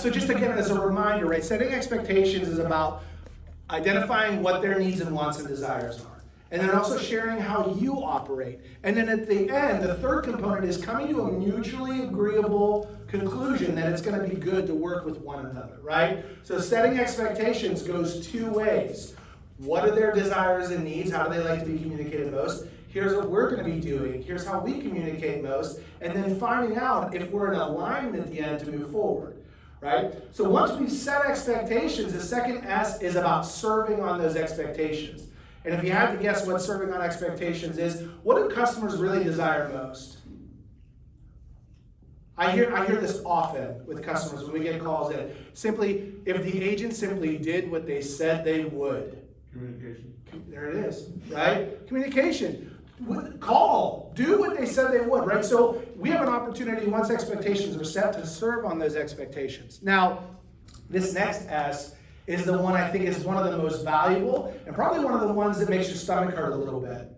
So just again, as a reminder, right, setting expectations is about identifying what their needs and wants and desires are. And then also sharing how you operate. And then at the end, the third component is coming to a mutually agreeable conclusion that it's going to be good to work with one another, right? So setting expectations goes two ways. What are their desires and needs? How do they like to be communicated most? Here's what we're going to be doing. Here's how we communicate most. And then finding out if we're in alignment at the end to move forward, right? So once we set expectations, the second S is about serving on those expectations. And if you had to guess what serving on expectations is, what do customers really desire most? I hear this often with customers when we get calls in. Simply, if the agent simply did what they said they would. Communication. There it is, right? Communication. Call. Do what they said they would, right? So we have an opportunity, once expectations are set, to serve on those expectations. Now, this next S is the one I think is one of the most valuable and probably one of the ones that makes your stomach hurt a little bit.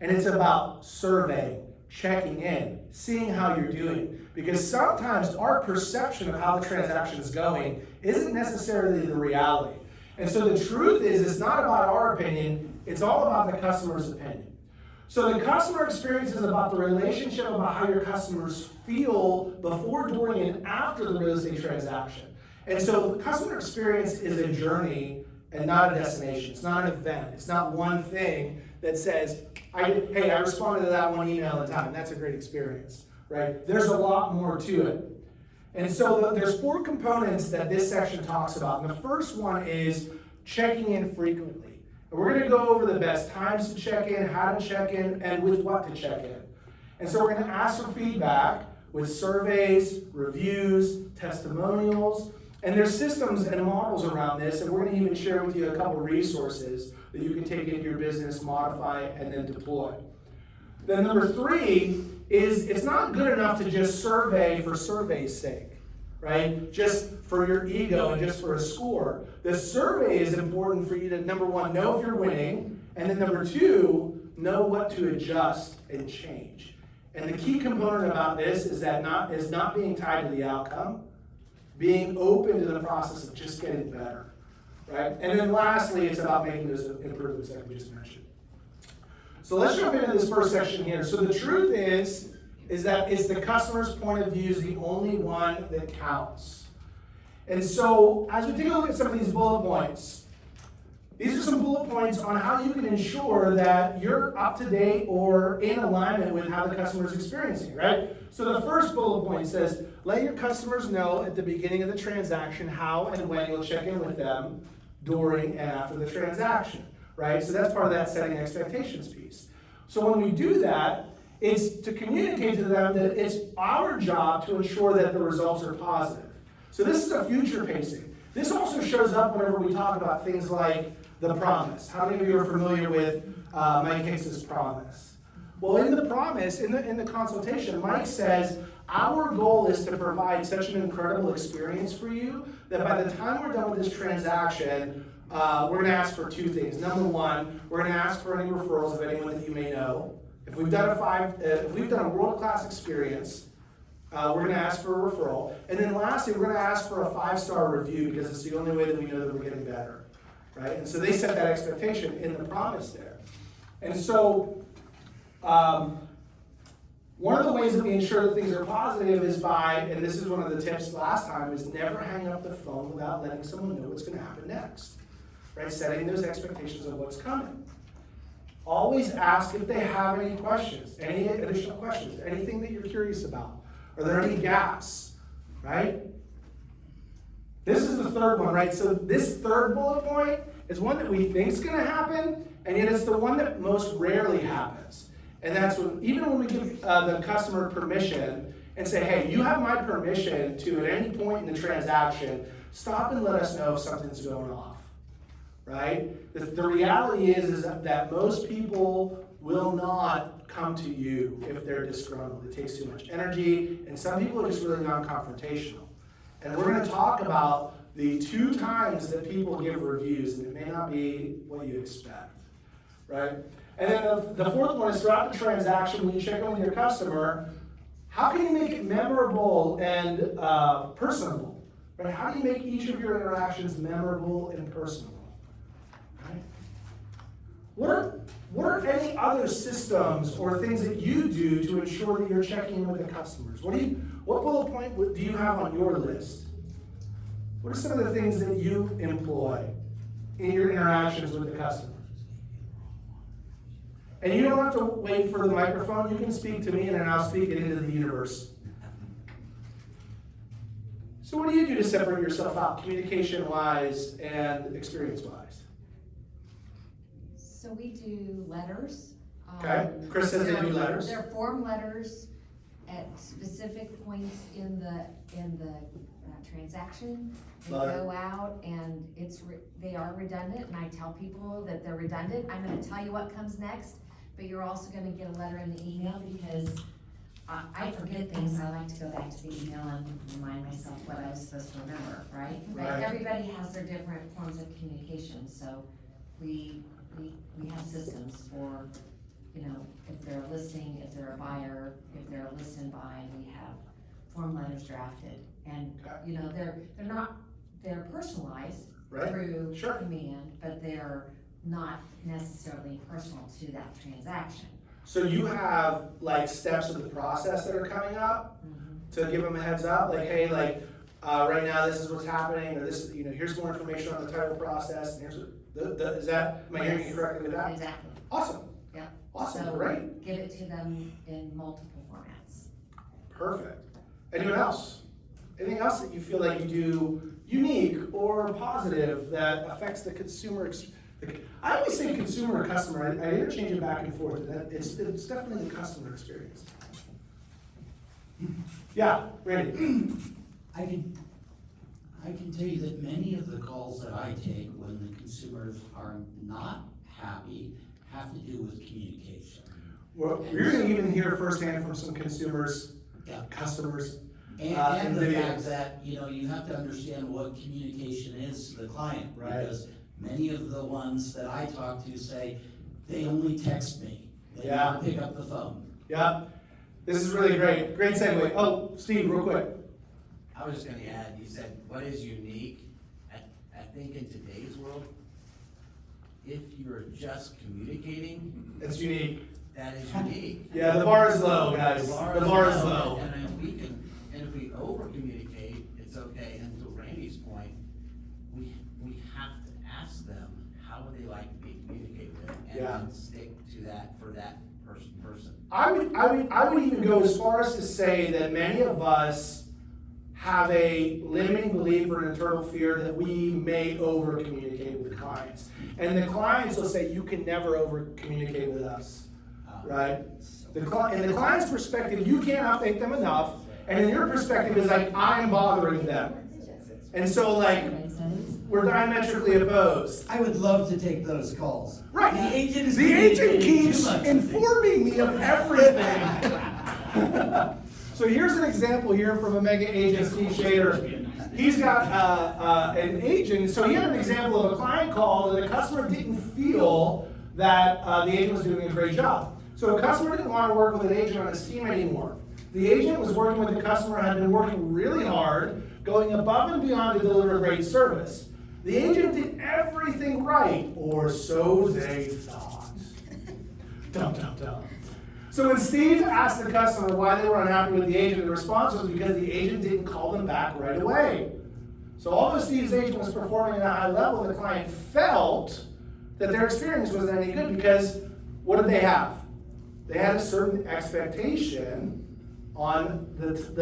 And it's about surveying, checking in, seeing how you're doing. Because sometimes our perception of how the transaction is going isn't necessarily the reality. And so the truth is, it's not about our opinion, it's all about the customer's opinion. So the customer experience is about the relationship, about how your customers feel before, during, and after the real estate transaction. And so the customer experience is a journey and not a destination. It's not an event. It's not one thing that says, hey, I responded to that one email in time. That's a great experience, right? There's a lot more to it. And so there's four components that this section talks about. And the first one is checking in frequently. And we're going to go over the best times to check in, how to check in, and with what to check in. And so we're going to ask for feedback with surveys, reviews, testimonials. And there's systems and models around this, and we're going to even share with you a couple resources that you can take into your business, modify, and then deploy. Then number three is it's not good enough to just survey for survey's sake, right? Just for your ego and just for a score. The survey is important for you to, number one, know if you're winning, and then number two, know what to adjust and change. And the key component about this is not being tied to the outcome, being open to the process of just getting better, right? And then lastly, it's about making those improvements that we just mentioned. So let's jump into this first section here. So the truth is that it's the customer's point of view is the only one that counts. And so as we take a look at some of these bullet points, these are some bullet points on how you can ensure that you're up to date or in alignment with how the customer is experiencing, right? So the first bullet point says, let your customers know at the beginning of the transaction how and when you'll check in with them during and after the transaction, right? So that's part of that setting expectations piece. So when we do that, it's to communicate to them that it's our job to ensure that the results are positive. So this is a future pacing. This also shows up whenever we talk about things like the promise. How many of you are familiar with Mike Hicks's promise? Well, in the promise, in the consultation, Mike says, our goal is to provide such an incredible experience for you that by the time we're done with this transaction, we're going to ask for two things. Number one, we're going to ask for any referrals of anyone that you may know. If we've done a world-class experience, we're going to ask for a referral. And then lastly, we're going to ask for a 5-star review because it's the only way that we know that we're getting better, right? And so they set that expectation in the promise there. And so one of the ways that we ensure that things are positive is by, and this is one of the tips last time, is never hang up the phone without letting someone know what's going to happen next, right? Setting those expectations of what's coming. Always ask if they have any questions, any additional questions, anything that you're curious about. Are there any gaps, right? This is the third one, right? So this third bullet point is one that we think is going to happen, and yet it's the one that most rarely happens. And that's when, even when we give the customer permission and say, hey, you have my permission to, at any point in the transaction, stop and let us know if something's going off, right? The reality is that most people will not come to you if they're disgruntled. It takes too much energy, and some people are just really non-confrontational. And we're going to talk about the 2 times that people give reviews, and it may not be what you expect, right? And then the fourth one is throughout the transaction, when you check in with your customer, how can you make it memorable and personable? Right? How do you make each of your interactions memorable and personal? Right? What are any other systems or things that you do to ensure that you're checking in with the customers? What bullet point do you have on your list? What are some of the things that you employ in your interactions with the customers? And you don't have to wait for the microphone. You can speak to me and then I'll speak it into the universe. So what do you do to separate yourself out, communication-wise and experience-wise? So we do letters. Okay, Chris says they do letters. They're form letters at specific points in the transaction. They Love it. go out and they are redundant, and I tell people that they're redundant. I'm gonna tell you what comes next, but you're also gonna get a letter in the email because I forget things. I like to go back to the email and remind myself what I was supposed to remember, right? Right. But everybody has their different forms of communication, so we have systems for, if they're a listing, if they're a buyer, if they're a list and buy, we have form letters drafted. And, they're personalized Right. through Sure. command, but they're not necessarily personal to that transaction. So you have like steps of the process that are coming up to give them a heads up, like, hey, right now this is what's happening, or this, here's more information on the title process, and here's am I hearing you correctly with that? Exactly, Awesome, yeah. awesome, So great, give it to them in multiple formats. perfect. Anyone else? Anything else that you feel like you do unique or positive that affects the consumer I always say consumer or customer, I interchange it back and forth, and it's definitely the customer experience. Yeah, Randy. I can tell you that many of the calls that I take when the consumers are not happy have to do with communication. Well, you're gonna even hear firsthand from some consumers, Yeah. customers. And the videos. fact that, you have to understand what communication is to the client. Right. Because many of the ones that I talk to say, they only text me. They Yeah. never pick up the phone. Yeah, this is really great. Great segue. Oh, Steve, real quick. I was just gonna add, you said, what is unique? I think in today's world, if you're just communicating, It's unique. that is unique. Yeah, the bar is low, guys. The bar is low. And if we over communicate, it's okay, and to Randy's point, we have to ask them, how would they like to be communicated with? And Yeah. then stick to that for that person. I would even go as far as to say that many of us have a limiting belief or an internal fear that we may over communicate with clients. And the clients will say, you can never over communicate with us, right? In the client's perspective, you can't update them enough, and in your perspective, it's like, I am bothering them. And so we're diametrically opposed. I would love to take those calls. Right. The agent is The agent communicating keeps too much. informing me of everything. So here's an example here from a mega agent, Steve Shader. He's got an agent, so he had an example of a client call that a customer didn't feel that the agent was doing a great job. So a customer didn't want to work with an agent on his team anymore. The agent was working with the customer, had been working really hard, going above and beyond to deliver great service. The agent did everything right, or so they thought. Dum, dum, dum. So when Steve asked the customer why they were unhappy with the agent, the response was because the agent didn't call them back right away. So although Steve's agent was performing at a high level, the client felt that their experience wasn't any good because what did they have? They had a certain expectation on the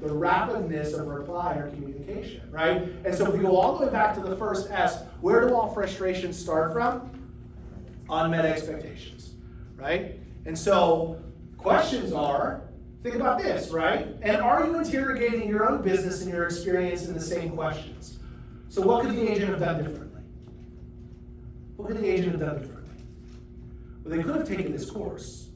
rapidness of reply or communication, right? And so if we go all the way back to the first S, where do all frustrations start from? Unmet expectations, right? And so questions are, think about this, right? And are you interrogating your own business and your experience in the same questions? So what could the agent have done differently? What could the agent have done differently? Well, they could have taken this course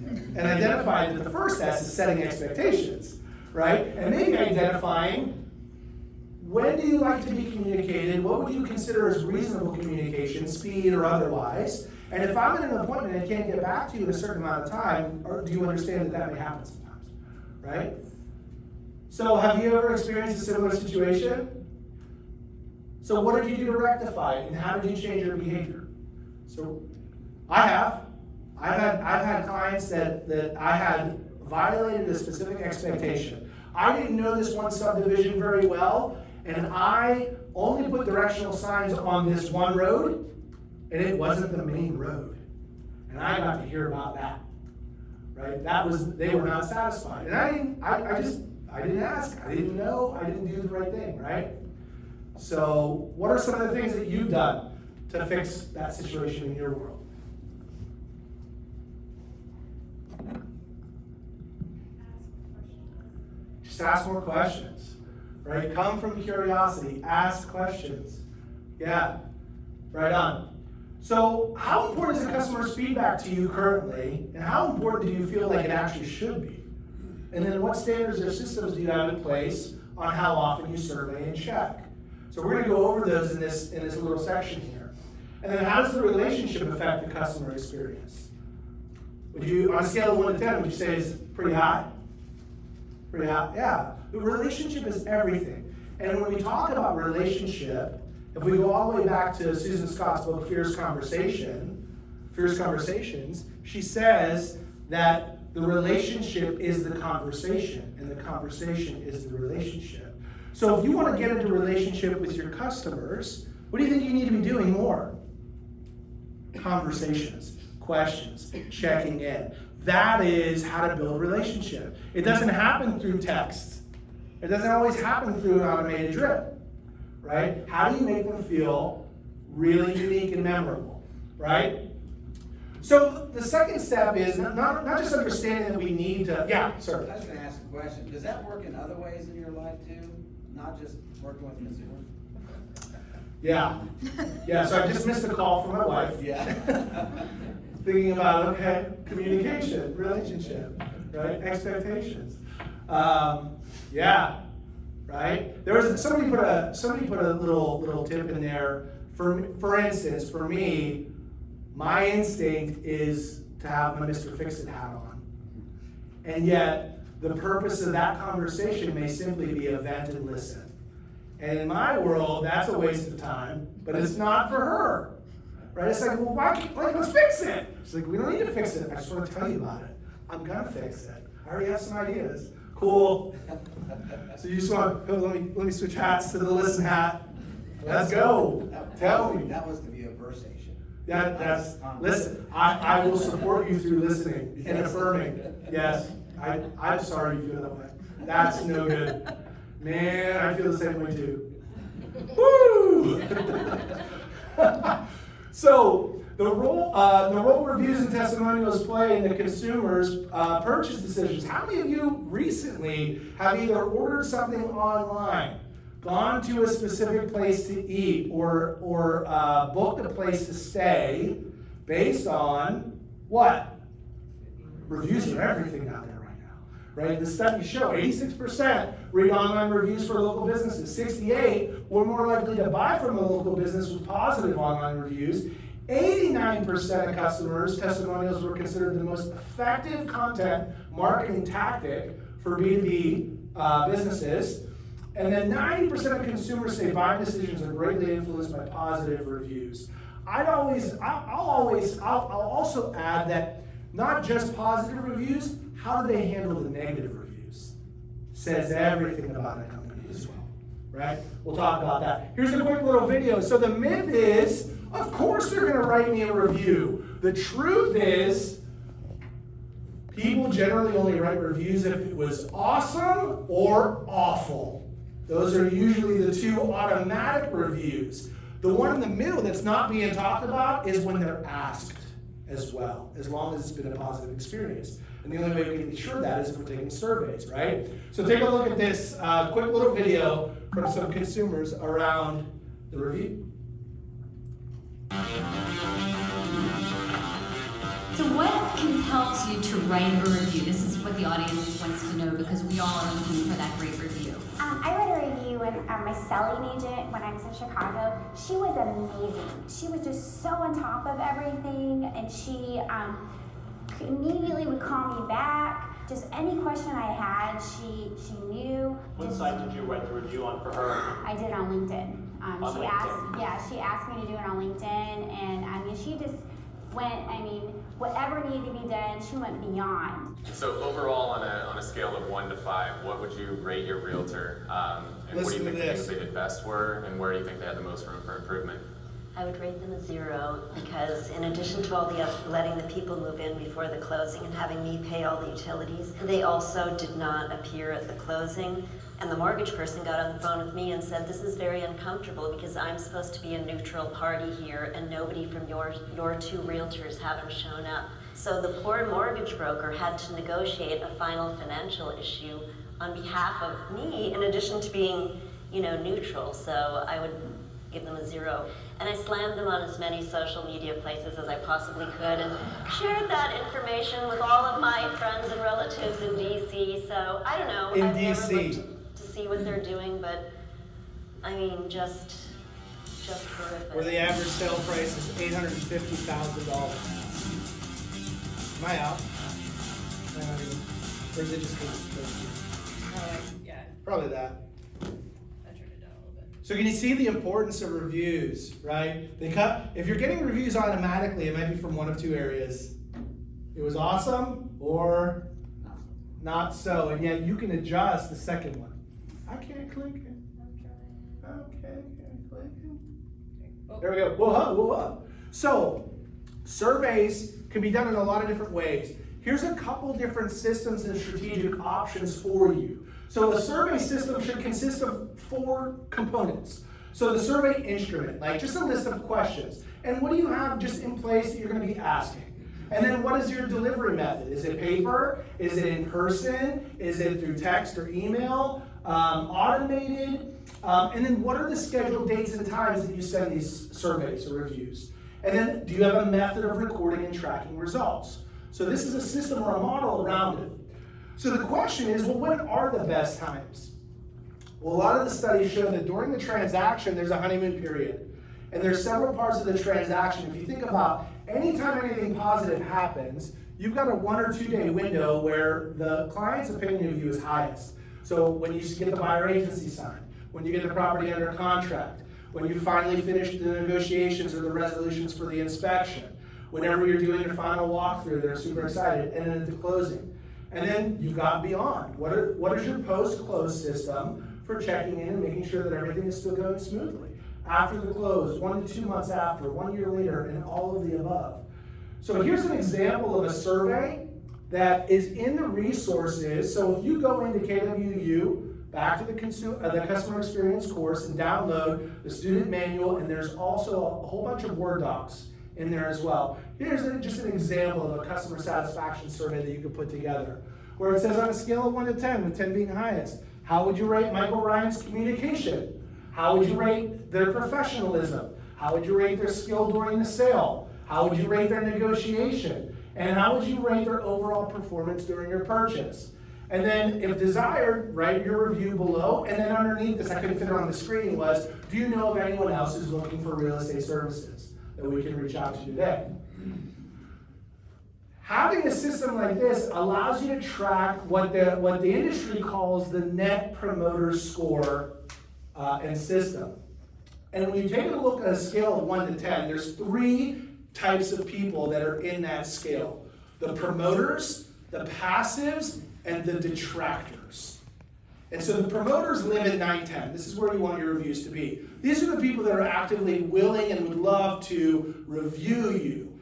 and identified that the first S is setting expectations, right? And maybe identifying when do you like to be communicated, what would you consider as reasonable communication, speed or otherwise, and if I'm in an appointment and can't get back to you in a certain amount of time, or do you understand that that may happen sometimes, right? So have you ever experienced a similar situation? So what did you do to rectify it, and how did you change your behavior? So I have. I've had clients that I had violated a specific expectation. I didn't know this one subdivision very well, and I only put directional signs on this one road, and it wasn't the main road. And I got to hear about that, right? They were not satisfied. And I didn't ask, I didn't know, I didn't do the right thing, right? So what are some of the things that you've done to fix that situation in your world? Just ask more questions, right? Come from curiosity, ask questions. Yeah, right on. So how important is the customer's feedback to you currently, and how important do you feel like it actually should be? And then what standards or systems do you have in place on how often you survey and check? So we're gonna go over those in this little section here. And then how does the relationship affect the customer experience? Would you, on a scale of 1 to 10, would you say it's pretty high? Pretty high, yeah. The relationship is everything. And when we talk about relationship, if we go all the way back to Susan Scott's book, Fierce Conversations, she says that the relationship is the conversation, and the conversation is the relationship. So if you want to get into a relationship with your customers, what do you think you need to be doing more? Conversations, questions, checking in. That is how to build a relationship. It doesn't happen through text. It doesn't always happen through an automated drip, right? How do you make them feel really unique and memorable, right? So the second step is not just understanding that we need to, yeah, sir. I was gonna ask a question. Does that work in other ways in your life too? Not just working with consumers? Yeah. Yeah, so I just missed a call from my wife. Yeah. Thinking about, okay, communication, relationship, right? Expectations. Yeah, right? There was somebody put a little tip in there. For instance, for me, my instinct is to have my Mr. Fix-It hat on. And yet, the purpose of that conversation may simply be a vent and listen. And in my world, that's a waste of time, but it's not for her. Right? It's like, well, let's fix it. She's like, we don't need to fix it. I just want to tell you about it. I'm gonna fix it. I already have some ideas. Cool. So you just want, let me switch hats to the listen hat. Let's go. Tell me. That was to be a versation. Listen, I will support you through listening and affirming. Yes, I'm sorry you feel that way. That's no good. Man, I feel the same way too. Woo! So the role reviews and testimonials play in the consumer's purchase decisions. How many of you recently have either ordered something online, gone to a specific place to eat, or booked a place to stay based on what? Reviews are everything out there right now, right? The studies show 86% read online reviews for local businesses. 68% were more likely to buy from a local business with positive online reviews. 89% of customers' testimonials were considered the most effective content marketing tactic for B2B businesses. And then 90% of consumers say buying decisions are greatly influenced by positive reviews. I'll also add that not just positive reviews, how do they handle the negative reviews? Says everything about a company as well, right? We'll talk about that. Here's a quick little video. So the myth is, of course they're gonna write me a review. The truth is, people generally only write reviews if it was awesome or awful. Those are usually the two automatic reviews. The one in the middle that's not being talked about is when they're asked as well, as long as it's been a positive experience. And the only way we can be sure of that is if we're taking surveys, right? So take a look at this quick little video from some consumers around the review. So what compels you to write a review? This is what the audience wants to know because we all are looking for that great review. I read a review when my selling agent, when I was in Chicago, she was amazing. She was just so on top of everything, and she immediately would call me back. just any question I had, she knew. What just- site did you write the review on for her? I did on LinkedIn. On She LinkedIn. she asked me to do it on LinkedIn, and I mean, she just went, whatever needed to be done, she went beyond. So overall, on a scale of 1 to 5, what would you rate your realtor? And what do Listen you to think this. they did best were, and where do you think they had the most room for improvement? I would rate them a 0 because in addition to all the letting the people move in before the closing and having me pay all the utilities, they also did not appear at the closing. And the mortgage person got on the phone with me and said, this is very uncomfortable because I'm supposed to be a neutral party here and nobody from your 2 realtors haven't shown up. So the poor mortgage broker had to negotiate a final financial issue on behalf of me in addition to being, neutral. So I would give them a 0. And I slammed them on as many social media places as I possibly could and shared that information with all of my friends and relatives in DC. So I don't know. In I've never DC. looked to see what they're doing, but I mean, just horrific. Where the average sale price is $850,000. Am I out? Am I not even? Or is it just because Yeah, probably that. I turned it down a little bit. So can you see the importance of reviews, right? If you're getting reviews automatically, it might be from one of 2 areas. It was awesome or not so, and yet you can adjust the second one. I can't click it. Okay, can't click it. There we go. Whoa. So, surveys can be done in a lot of different ways. Here's a couple different systems and strategic options for you. So a survey system should consist of 4 components. So the survey instrument, like just a list of questions. And what do you have just in place that you're going to be asking? And then what is your delivery method? Is it paper? Is it in person? Is it through text or email? Automated? And then what are the scheduled dates and times that you send these surveys or reviews? And then do you have a method of recording and tracking results? So this is a system or a model around it. So the question is, well, when are the best times? Well, a lot of the studies show that during the transaction, there's a honeymoon period. And there's several parts of the transaction. If you think about anytime anything positive happens, you've got a 1 or 2 day window where the client's opinion of you is highest. So when you get the buyer agency signed, when you get the property under contract, when you finally finish the negotiations or the resolutions for the inspection, whenever you're doing your final walkthrough, they're super excited, and then at the closing. And then you've got beyond. What is your post-close system for checking in and making sure that everything is still going smoothly? After the close, 1 to 2 months after, 1 year later, and all of the above. So here's an example of a survey that is in the resources. So if you go into KWU, back to the customer experience course and download the student manual, and there's also a whole bunch of Word docs in there as well. Here's just an example of a customer satisfaction survey that you could put together, where it says on a scale of 1 to 10, with 10 being highest, how would you rate Michael Ryan's communication? How would you rate their professionalism? How would you rate their skill during the sale? How would you rate their negotiation? And how would you rate their overall performance during your purchase? And then, if desired, write your review below. And then underneath this, I couldn't fit it on the screen, was, do you know of anyone else who's looking for real estate services that we can reach out to today? Having a system like this allows you to track what the industry calls the Net Promoter Score and system. And when you take a look at a scale of 1 to 10, there's 3 types of people that are in that scale. The promoters, the passives, and the detractors. And so the promoters live at 9-10. This is where you want your reviews to be. These are the people that are actively willing and would love to review you,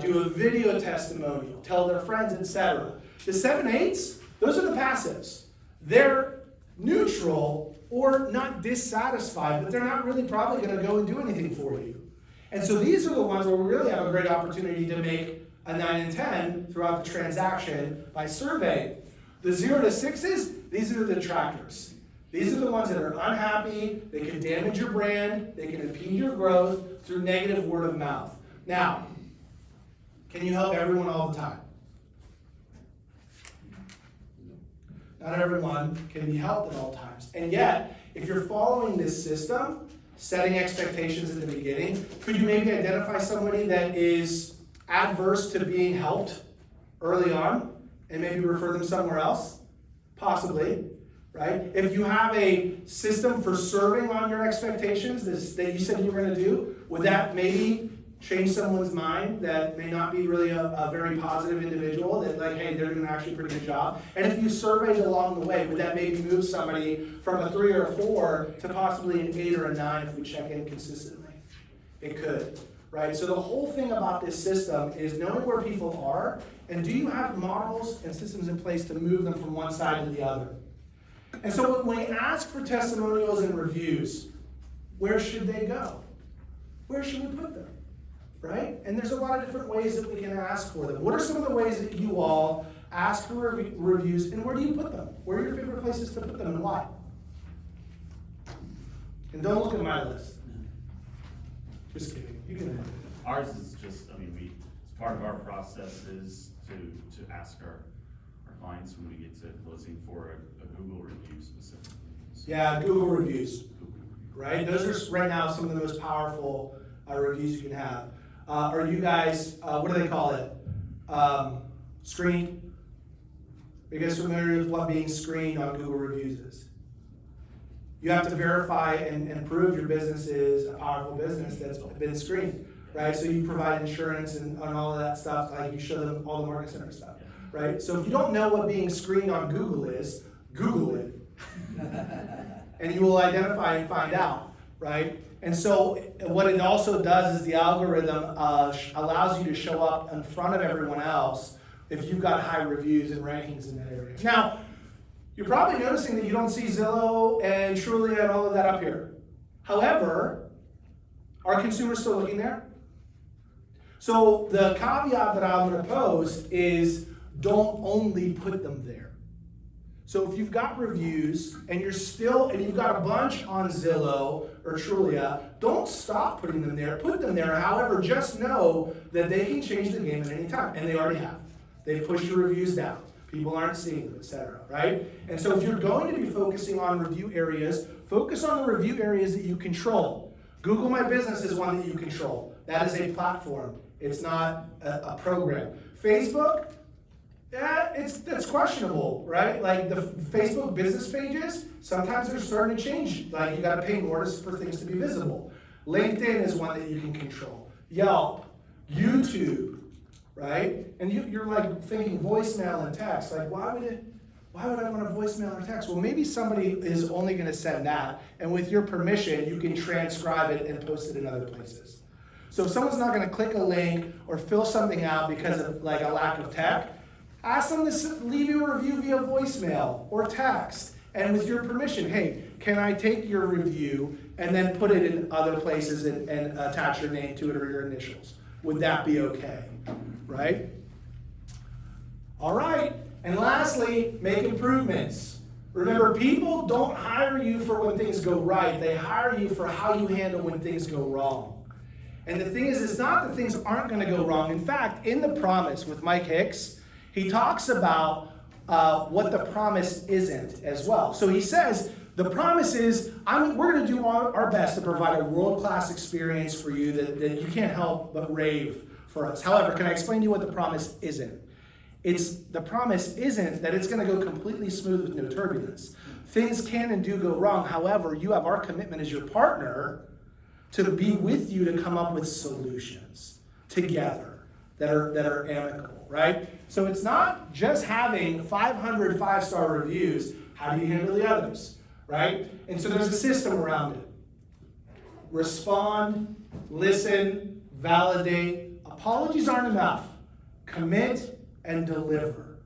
do a video testimonial, tell their friends, etc. The 7-8s, those are the passives. They're neutral or not dissatisfied, but they're not really probably going to go and do anything for you. And so these are the ones where we really have a great opportunity to make a 9 and 10 throughout the transaction by survey. The 0 to 6s, these are the detractors. These are the ones that are unhappy, they can damage your brand, they can impede your growth through negative word of mouth. Now, can you help everyone all the time? Not everyone can be helped at all times. And yet, if you're following this system, setting expectations at the beginning, could you maybe identify somebody that is adverse to being helped early on and maybe refer them somewhere else? Possibly, right? If you have a system for serving on your expectations that you said you were going to do, would that maybe change someone's mind that may not be really a very positive individual, that like, hey, they're doing actually a pretty good job? And if you surveyed along the way, would that maybe move somebody from a 3 or a 4 to possibly an 8 or a 9 if we check in consistently? It could, right? So the whole thing about this system is knowing where people are, and do you have models and systems in place to move them from one side to the other? And so when we ask for testimonials and reviews, where should they go? Where should we put them? Right? And there's a lot of different ways that we can ask for them. What are some of the ways that you all ask for reviews, and where do you put them? Where are your favorite places to put them, and why? And don't look at my list. Just kidding. You can. Ours is just, I mean, it's part of our process is to ask our clients when we get to closing for a Google review specifically. So, Yeah, Google reviews. Right? Those are right now some of the most powerful reviews you can have. Are you guys, what do they call it? Screened? Are you guys familiar with what being screened on Google reviews is? You have to verify and prove your business is a powerful business that's been screened, right? So you provide insurance and all of that stuff, like you show them all the market center stuff, right? So if you don't know what being screened on Google is, Google it. And you will identify and find out, right? And so what it also does is the algorithm allows you to show up in front of everyone else if you've got high reviews and rankings in that area. Now, you're probably noticing that you don't see Zillow and Trulia and all of that up here. However, are consumers still looking there? So the caveat that I'm going to pose is don't only put them there. So if you've got reviews and you've got a bunch on Zillow or Trulia, don't stop putting them there. Put them there. However, just know that they can change the game at any time, and they already have. They've pushed your reviews down. People aren't seeing them, etc. Right? And so if you're going to be focusing on review areas, focus on the review areas that you control. Google My Business is one that you control. That is a platform. It's not a program. Facebook, yeah, it's questionable, right? Like the Facebook business pages, sometimes they're starting to change. Like you got to pay more for things to be visible. LinkedIn is one that you can control. Yelp, YouTube, right? And you're like thinking voicemail and text. Like why would I want a voicemail or text? Well, maybe somebody is only going to send that, and with your permission, you can transcribe it and post it in other places. So if someone's not going to click a link or fill something out because of like a lack of tech, ask them to leave you a review via voicemail or text. And with your permission, hey, can I take your review and then put it in other places and attach your name to it or your initials? Would that be okay? Right? All right. And lastly, make improvements. Remember, people don't hire you for when things go right. They hire you for how you handle when things go wrong. And the thing is, it's not that things aren't going to go wrong. In fact, in The Promise with Mike Hicks, he talks about what the promise isn't as well. So he says, the promise is, we're going to do our best to provide a world-class experience for you that you can't help but rave for us. However, can I explain to you what the promise isn't? The promise isn't that it's going to go completely smooth with no turbulence. Things can and do go wrong. However, you have our commitment as your partner to be with you to come up with solutions together that are amicable, right? So it's not just having 500 5-star reviews. How do you handle the others, right? And so there's a system around it. Respond, listen, validate. Apologies aren't enough. Commit and deliver,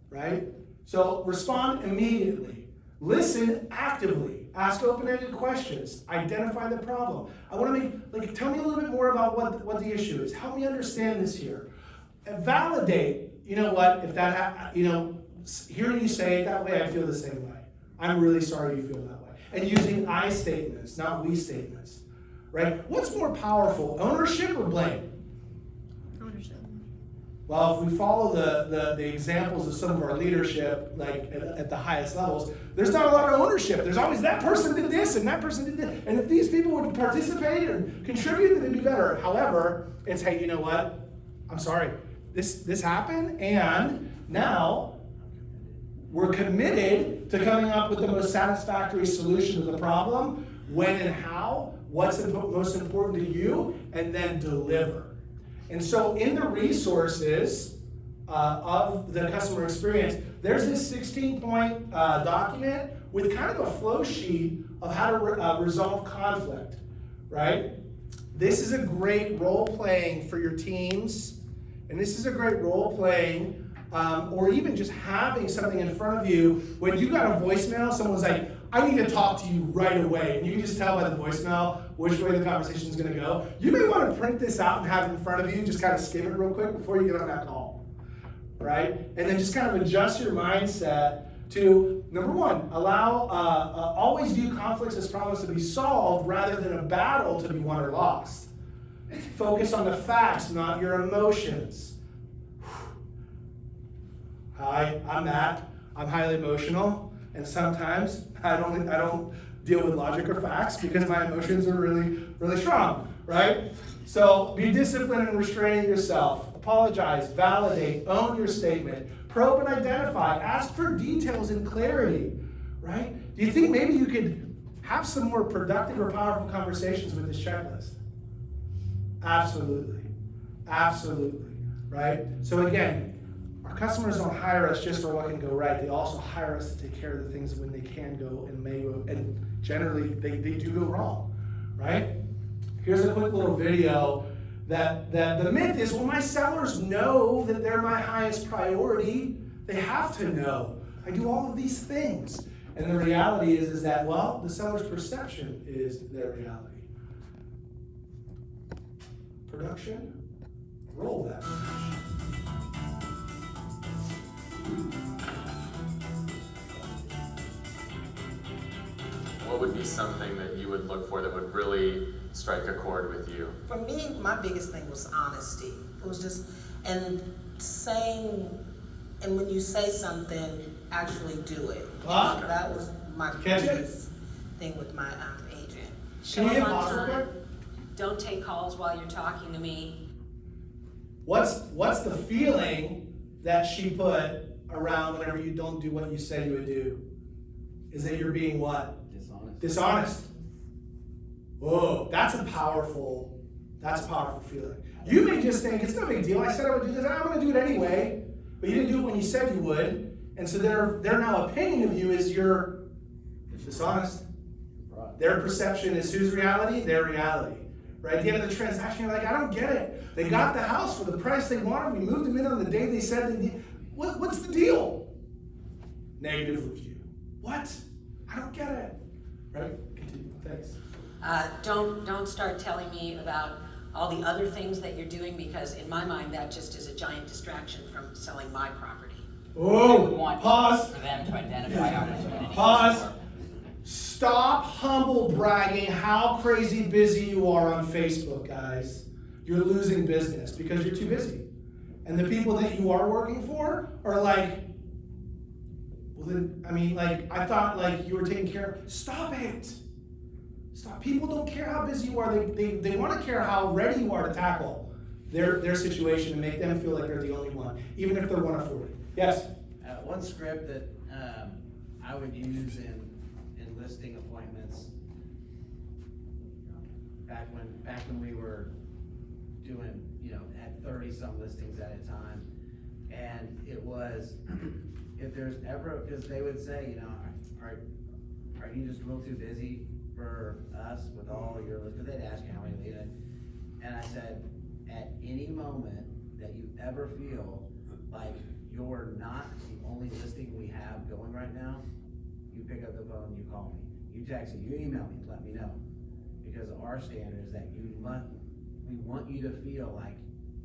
right? So respond immediately. Listen actively. Ask open-ended questions. Identify the problem. I want to tell me a little bit more about what the issue is. Help me understand this here. And validate. You know what? If that, hearing you say it that way, I feel the same way. I'm really sorry you feel that way. And using I statements, not we statements, right? What's more powerful, ownership or blame? Ownership. Well, if we follow the examples of some of our leadership, like at the highest levels, there's not a lot of ownership. There's always that person did this and that person did this. And if these people would participate and contribute, then it'd be better. However, it's, hey, you know what? I'm sorry. This happened, and Now, we're committed to coming up with the most satisfactory solution to the problem, when and how, what's most important to you, and then deliver. And so in the resources of the customer experience, there's this 16-point document with kind of a flow sheet of how to resolve conflict, right? This is a great role-playing for your teams, and this is a great role-playing or even just having something in front of you. When you got a voicemail, someone's like, I need to talk to you right away. And you can just tell by the voicemail which way the conversation is going to go. You may want to print this out and have it in front of you, just kind of skim it real quick before you get on that call, right? And then just kind of adjust your mindset to, number one, allow, always view conflicts as problems to be solved rather than a battle to be won or lost. Focus on the facts, not your emotions. Hi, I'm Matt. I'm highly emotional, and sometimes I don't deal with logic or facts because my emotions are really, really strong, right? So be disciplined in restraining yourself. Apologize, validate, own your statement, probe and identify, ask for details and clarity, right? Do you think maybe you could have some more productive or powerful conversations with this checklist? Absolutely, absolutely, right? So again, our customers don't hire us just for what can go right. They also hire us to take care of the things when they can go and may go, and generally they do go wrong, right? Here's a quick little video that the myth is, well, my sellers know that they're my highest priority. They have to know. I do all of these things. And the reality is that, well, the seller's perception is their reality. Production, roll that. What would be something that you would look for that would really strike a chord with you? For me, my biggest thing was honesty. It was just, and saying, and when you say something, actually do it. Ah. That was my biggest thing with my agent. Can we get pause real quick? Don't take calls while you're talking to me. What's the feeling that she put around whenever you don't do what you say you would do? Is that you're being what? Dishonest. Whoa, that's a powerful feeling. You may just think, it's no big deal, I said I would do this, I'm gonna do it anyway, but you didn't do it when you said you would, and so their now opinion of you is you're dishonest. Their perception is whose reality? Their reality. Right? At the end of the transaction, you're like, I don't get it. They got the house for the price they wanted, we moved them in on the day they said they did. What's the deal? Negative review. What? I don't get it. Right? Continue. Thanks. Don't start telling me about all the other things that you're doing, because in my mind that just is a giant distraction from selling my property. Oh, pause. For them to identify opportunities. Pause. Stop humble bragging how crazy busy you are on Facebook, guys. You're losing business because you're too busy. And the people that you are working for are like, well then, I mean, like, I thought like you were taking care of, stop it. Stop. People don't care how busy you are. They want to care how ready you are to tackle their situation and make them feel like they're the only one, even if they're one of 40. Yes? One script that I would use in listing appointments, back when we were doing, at 30-some listings at a time, and it was, if there's ever, because they would say, are you just real too busy for us with all your, because they'd ask you how many leads, and I said, at any moment that you ever feel like you're not the only listing we have going right now, you pick up the phone, you call me, you text me, you email me, let me know. Because our standard is that we want you to feel like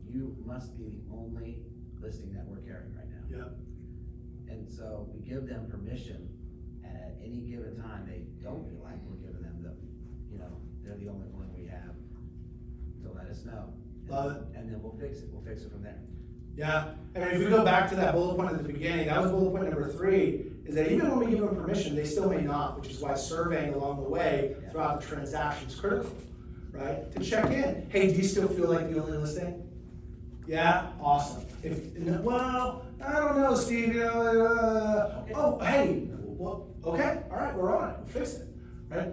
you must be the only listing that we're carrying right now. Yeah. And so we give them permission, and at any given time, they don't feel like we're giving them they're the only one we have, to let us know. Love it. And then we'll fix it from there. Yeah, I mean, if we go back to that bullet point at the beginning, that was bullet point number 3, is that even when we give them permission, they still may not, which is why surveying along the way throughout the transaction is critical, right? To check in. Hey, do you still feel like the only listing? Yeah, awesome. Well, I don't know, Steve, you know, oh, hey, well, okay, all right, we're on it, we'll fix it, right?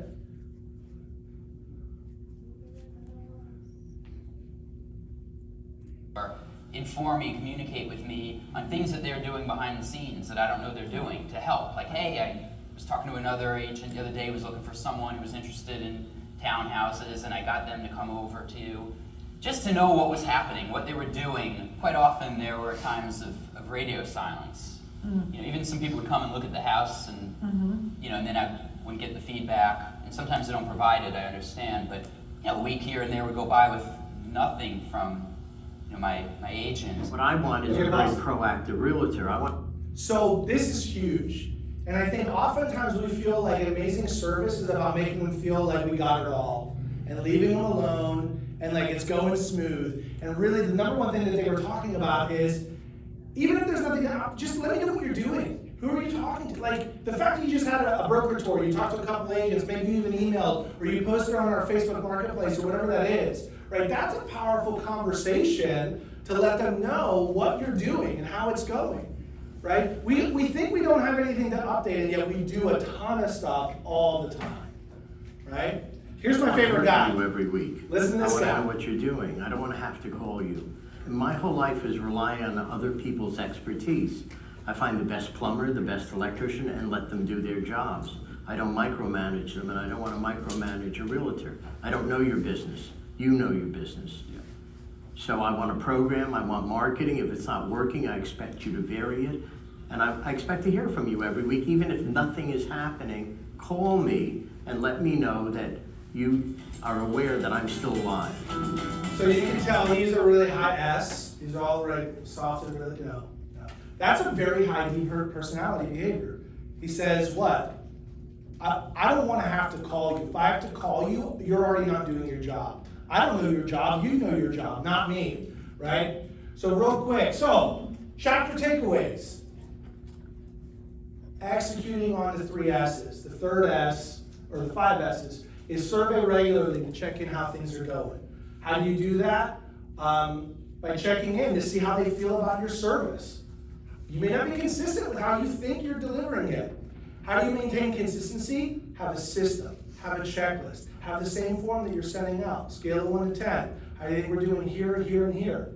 Or inform me, communicate with me on things that they're doing behind the scenes that I don't know they're doing to help. Like, hey, I was talking to another agent the other day, was looking for someone who was interested in townhouses, and I got them to come over to, just to know what was happening, what they were doing. Quite often there were times of radio silence. You know, even some people would come and look at the house, and you know, and then I would get the feedback. And sometimes they don't provide it, I understand, but you know, a week here and there would go by with nothing from my agent. What I want is a very proactive realtor. I want. So this is huge. And I think oftentimes we feel like amazing service is about making them feel like we got it all and leaving them alone and like it's going smooth. And really the number one thing that they were talking about is, even if there's nothing, just let me know what you're doing. Who are you talking to? Like the fact that you just had a broker tour, you talked to a couple agents, maybe you even emailed, or you posted on our Facebook Marketplace or whatever that is, right? That's a powerful conversation to let them know what you're doing and how it's going. Right? We think we don't have anything to update, and yet we do a ton of stuff all the time. Right? Here's my favorite guy. You every week. Listen to this guy. I want to know what you're doing. I don't want to have to call you. My whole life is relying on other people's expertise. I find the best plumber, the best electrician, and let them do their jobs. I don't micromanage them, and I don't want to micromanage a realtor. I don't know your business. You know your business. So I want a program, I want marketing. If it's not working, I expect you to vary it. And I expect to hear from you every week. Even if nothing is happening, call me and let me know that you are aware that I'm still alive. So you can tell he's a really high S. He's all right, soft and really, no. That's a very high D personality behavior. He says, what? I don't want to have to call you. If I have to call you, you're already not doing your job. I don't know your job, you know your job, not me, right? So real quick, so chapter takeaways. Executing on the 3 S's. The third S, or the 5 S's, is survey regularly to check in how things are going. How do you do that? By checking in to see how they feel about your service. You may not be consistent with how you think you're delivering it. How do you maintain consistency? Have a system, have a checklist, have the same form that you're sending out. Scale of 1 to 10. How do you think we're doing here, here, and here?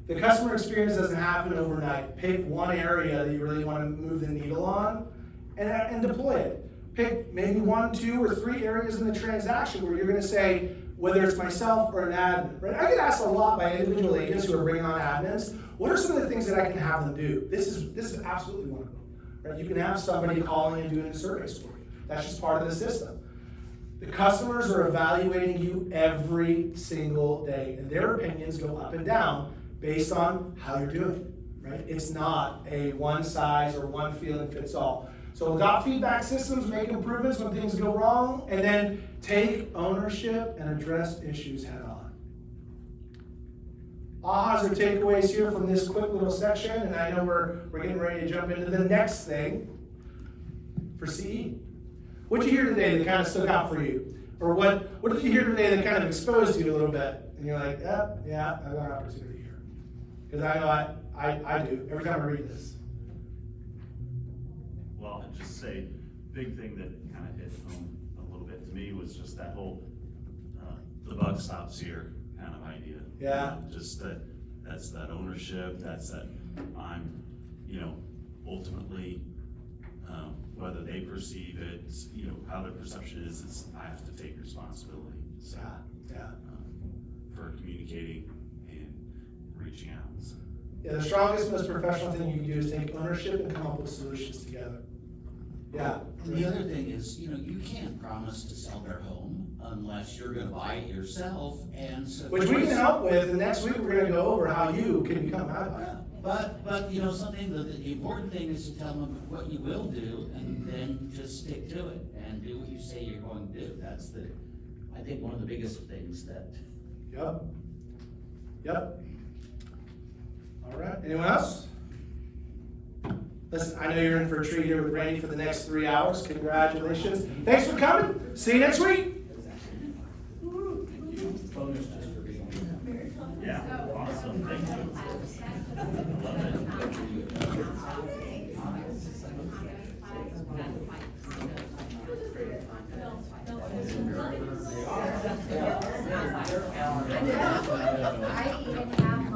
The customer experience doesn't happen overnight. Pick one area that you really want to move the needle on and deploy it. Pick maybe 1, 2, or 3 areas in the transaction where you're going to say, whether it's myself or an admin, right? I get asked a lot by individual agents who are bringing on admins, what are some of the things that I can have them do? This is absolutely one of them, right? You can have somebody calling and doing the surveys for you. That's just part of the system. The customers are evaluating you every single day, and their opinions go up and down based on how you're doing, right? It's not a one size or one feeling fits all. So adopt feedback systems, make improvements when things go wrong, and then take ownership and address issues head on. Ahas or takeaways here from this quick little section, and I know we're getting ready to jump into the next thing for CE. What did you hear today that kind of stuck out for you? Or what did you hear today that kind of exposed you a little bit? And you're like, yeah, I've got an opportunity here. Because I know I do, every time I read this. Well, I'd just say, big thing that kind of hit home a little bit to me was just that whole, the buck stops here kind of idea. Yeah. Just that's that ownership, that's that I'm, ultimately, whether they perceive it, how their perception is, it's, I have to take responsibility. So, for communicating and reaching out. So. Yeah, the strongest, most professional thing you can do is take ownership and come up with solutions together. Yeah. And the other thing is, you can't promise to sell their home unless you're gonna buy it yourself, and so. Which we can help with, and next week we're gonna go over how you can become a buyer. But something, the important thing is to tell them what you will do, and then just stick to it, and do what you say you're going to do. That's I think one of the biggest things that. Yep. All right, anyone else? Listen, I know you're in for a treat here with Randy for the next 3 hours. Congratulations. Thanks for coming. See you next week. Yeah, awesome, thank you. I love it. I even have